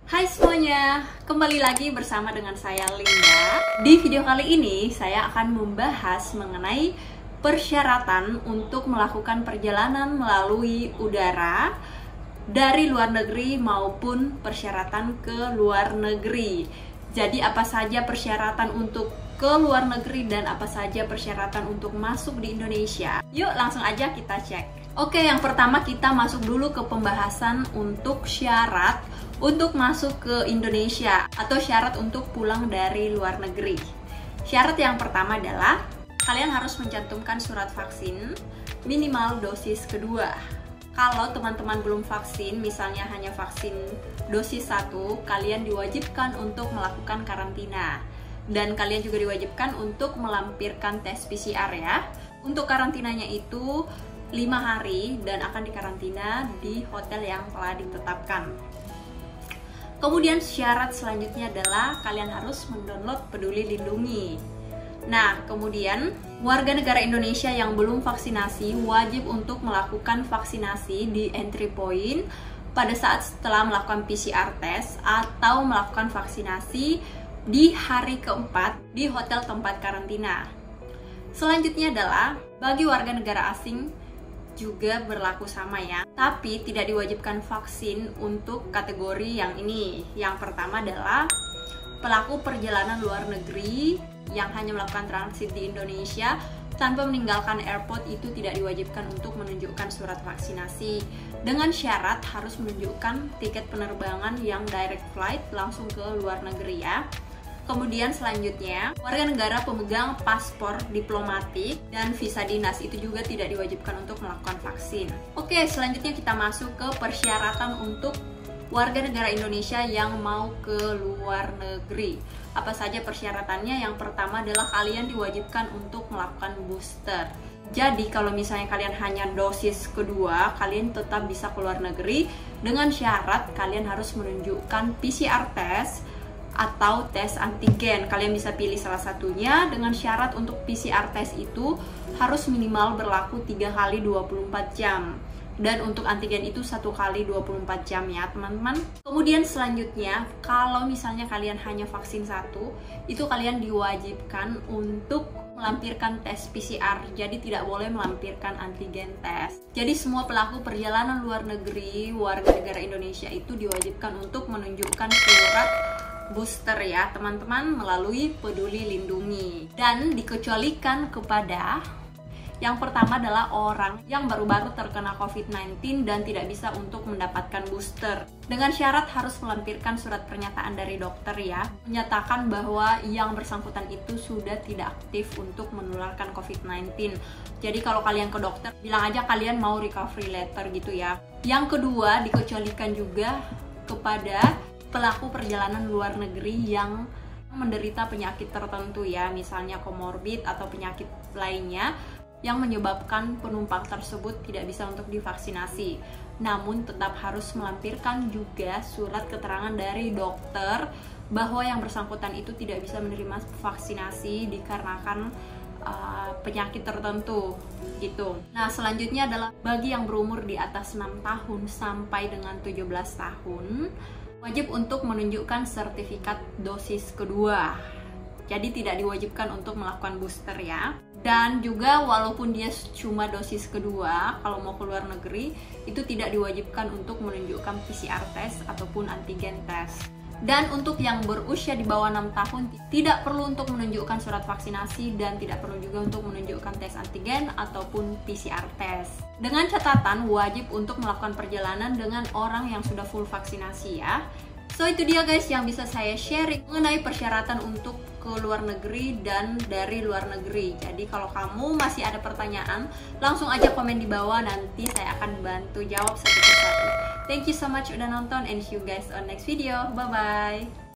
Hai semuanya, kembali lagi bersama dengan saya Linda. Di video kali ini saya akan membahas mengenai persyaratan untuk melakukan perjalanan melalui udara dari luar negeri maupun persyaratan ke luar negeri. Jadi apa saja persyaratan untuk ke luar negeri dan apa saja persyaratan untuk masuk di Indonesia? Yuk langsung aja kita cek. Oke, yang pertama kita masuk dulu ke pembahasan untuk syarat untuk masuk ke Indonesia atau syarat untuk pulang dari luar negeri. Syarat yang pertama adalah kalian harus mencantumkan surat vaksin minimal dosis kedua. Kalau teman-teman belum vaksin, misalnya hanya vaksin dosis 1, kalian diwajibkan untuk melakukan karantina. Dan kalian juga diwajibkan untuk melampirkan tes PCR ya. Untuk karantinanya itu 5 hari dan akan dikarantina di hotel yang telah ditetapkan. Kemudian syarat selanjutnya adalah kalian harus mendownload Peduli Lindungi. Nah, kemudian warga negara Indonesia yang belum vaksinasi wajib untuk melakukan vaksinasi di entry point pada saat setelah melakukan PCR test atau melakukan vaksinasi di hari keempat di hotel tempat karantina. Selanjutnya adalah bagi warga negara asing juga berlaku sama ya, tapi tidak diwajibkan vaksin untuk kategori yang ini. Yang pertama adalah pelaku perjalanan luar negeri yang hanya melakukan transit di Indonesia tanpa meninggalkan airport, itu tidak diwajibkan untuk menunjukkan surat vaksinasi, dengan syarat harus menunjukkan tiket penerbangan yang direct flight langsung ke luar negeri ya. Kemudian selanjutnya, warga negara pemegang paspor diplomatik dan visa dinas itu juga tidak diwajibkan untuk melakukan vaksin. Oke, selanjutnya kita masuk ke persyaratan untuk warga negara Indonesia yang mau ke luar negeri. Apa saja persyaratannya? Yang pertama adalah kalian diwajibkan untuk melakukan booster. Jadi kalau misalnya kalian hanya dosis kedua, kalian tetap bisa ke luar negeri dengan syarat kalian harus menunjukkan PCR test atau tes antigen. Kalian bisa pilih salah satunya, dengan syarat untuk PCR test itu harus minimal berlaku 3 kali 24 jam. Dan untuk antigen itu 1 kali 24 jam ya teman-teman. Kemudian selanjutnya, kalau misalnya kalian hanya vaksin 1, itu kalian diwajibkan untuk melampirkan tes PCR. Jadi tidak boleh melampirkan antigen test. Jadi semua pelaku perjalanan luar negeri, warga negara Indonesia itu diwajibkan untuk menunjukkan surat booster ya teman-teman melalui Peduli Lindungi, dan dikecualikan kepada yang pertama adalah orang yang baru-baru terkena COVID-19 dan tidak bisa untuk mendapatkan booster, dengan syarat harus melampirkan surat pernyataan dari dokter ya, menyatakan bahwa yang bersangkutan itu sudah tidak aktif untuk menularkan COVID-19. Jadi kalau kalian ke dokter, bilang aja kalian mau recovery letter gitu ya. Yang kedua, dikecualikan juga kepada pelaku perjalanan luar negeri yang menderita penyakit tertentu ya, misalnya komorbid atau penyakit lainnya yang menyebabkan penumpang tersebut tidak bisa untuk divaksinasi. Namun tetap harus melampirkan juga surat keterangan dari dokter bahwa yang bersangkutan itu tidak bisa menerima vaksinasi dikarenakan penyakit tertentu gitu. Nah, selanjutnya adalah bagi yang berumur di atas 6 tahun sampai dengan 17 tahun wajib untuk menunjukkan sertifikat dosis kedua. Jadi tidak diwajibkan untuk melakukan booster ya. Dan juga walaupun dia cuma dosis kedua, kalau mau ke luar negeri itu tidak diwajibkan untuk menunjukkan PCR test ataupun antigen test. Dan untuk yang berusia di bawah 6 tahun tidak perlu untuk menunjukkan surat vaksinasi dan tidak perlu juga untuk menunjukkan tes antigen ataupun PCR test. Dengan catatan wajib untuk melakukan perjalanan dengan orang yang sudah full vaksinasi ya. So itu dia guys yang bisa saya sharing mengenai persyaratan untuk ke luar negeri dan dari luar negeri. Jadi kalau kamu masih ada pertanyaan, langsung aja komen di bawah, nanti saya akan bantu jawab satu persatu. Thank you so much udah nonton and see you guys on next video. Bye bye.